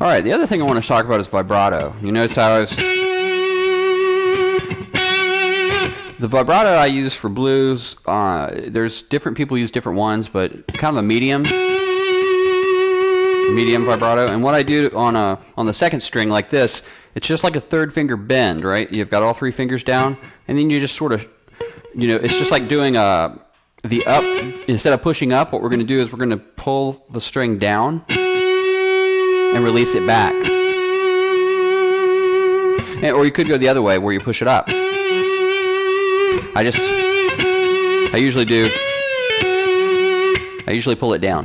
All right, the other thing I want to talk about is vibrato. You notice how I was... The vibrato I use for blues, there's different people use different ones, but kind of a medium vibrato. And what I do on the second string like this, it's just like a third finger bend, right? You've got all 3 fingers down, and then you just sort of, it's just like doing the up. Instead of pushing up, what we're going to do is we're going to pull the string down and release it back. Or you could go the other way where you push it up. I usually pull it down.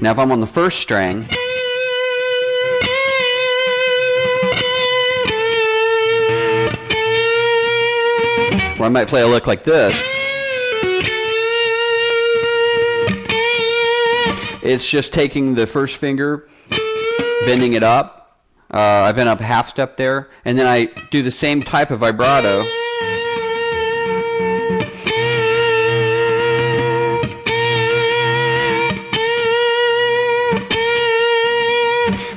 Now if I'm on the first string, where I might play a lick like this, it's just taking the first finger, bending it up. I bend up half step there, and then I do the same type of vibrato.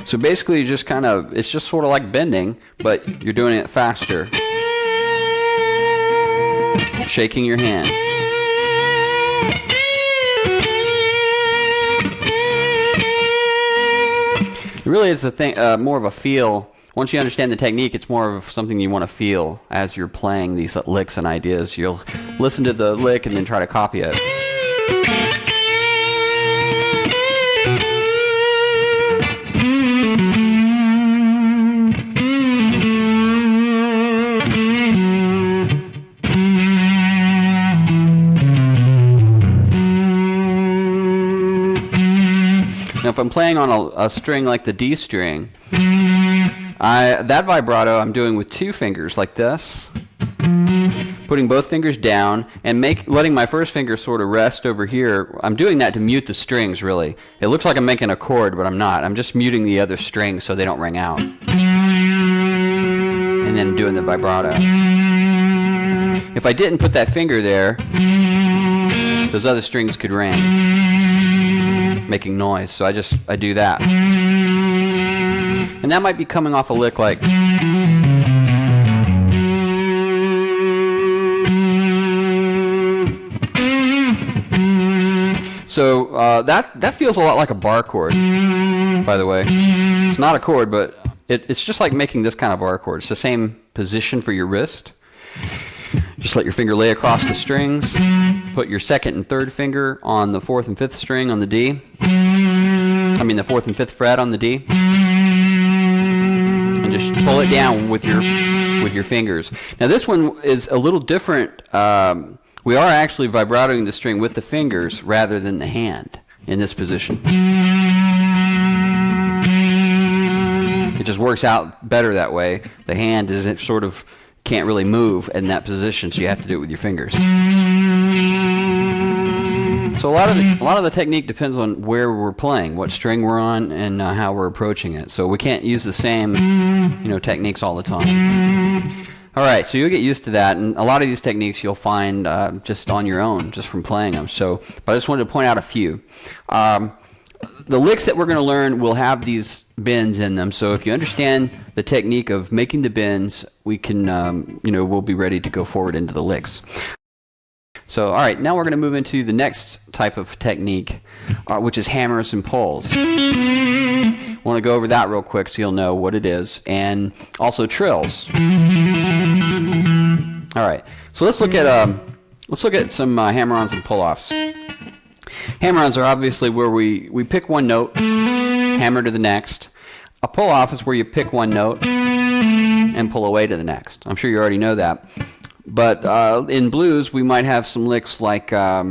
So basically just it's just sort of like bending, but you're doing it faster. Shaking your hand. Really, it's a thing, more of a feel. Once you understand the technique, it's more of something you want to feel as you're playing these licks and ideas. You'll listen to the lick and then try to copy it. Now, if I'm playing on a string like the D string, that vibrato I'm doing with 2 fingers like this, putting both fingers down and letting my first finger sort of rest over here. I'm doing that to mute the strings, really. It looks like I'm making a chord, but I'm not. I'm just muting the other strings so they don't ring out. And then doing the vibrato. If I didn't put that finger there, those other strings could ring, making noise. So I do that. And that might be coming off a lick like... So that feels a lot like a bar chord, by the way. It's not a chord, but it's just like making this kind of bar chord. It's the same position for your wrist. Just let your finger lay across the strings. Put your second and third finger on the 4th and 5th string on the D. I mean the 4th and 5th fret on the D. And just pull it down with your fingers. Now this one is a little different. We are actually vibratoing the string with the fingers rather than the hand in this position. It just works out better that way. The hand isn't can't really move in that position, so you have to do it with your fingers. So a lot of the technique depends on where we're playing, what string we're on, and how we're approaching it. So we can't use the same, techniques all the time. All right, so you'll get used to that, and a lot of these techniques you'll find just on your own, just from playing them. But I just wanted to point out a few. The licks that we're going to learn will have these bends in them. So if you understand the technique of making the bends, we can, we'll be ready to go forward into the licks. So, all right, now we're going to move into the next type of technique, which is hammers and pulls. I want to go over that real quick so you'll know what it is, and also trills. All right, so let's look at some hammer-ons and pull-offs. Hammer-ons are obviously where we pick one note, hammer to the next. A pull-off is where you pick one note and pull away to the next. I'm sure you already know that. But in blues, we might have some licks like where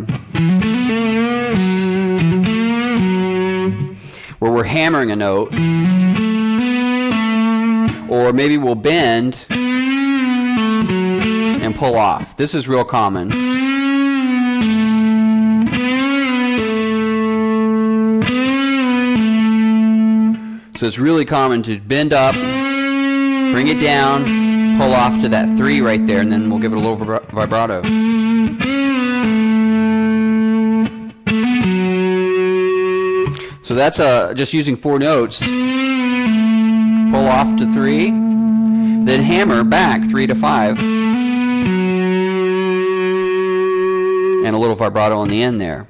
we're hammering a note, or maybe we'll bend and pull off. This is real common. So it's really common to bend up, bring it down, pull off to that 3 right there, and then we'll give it a little vibrato. So So that's just using 4 notes. Pull off to 3, then hammer back 3 to 5, and a little vibrato on the end there.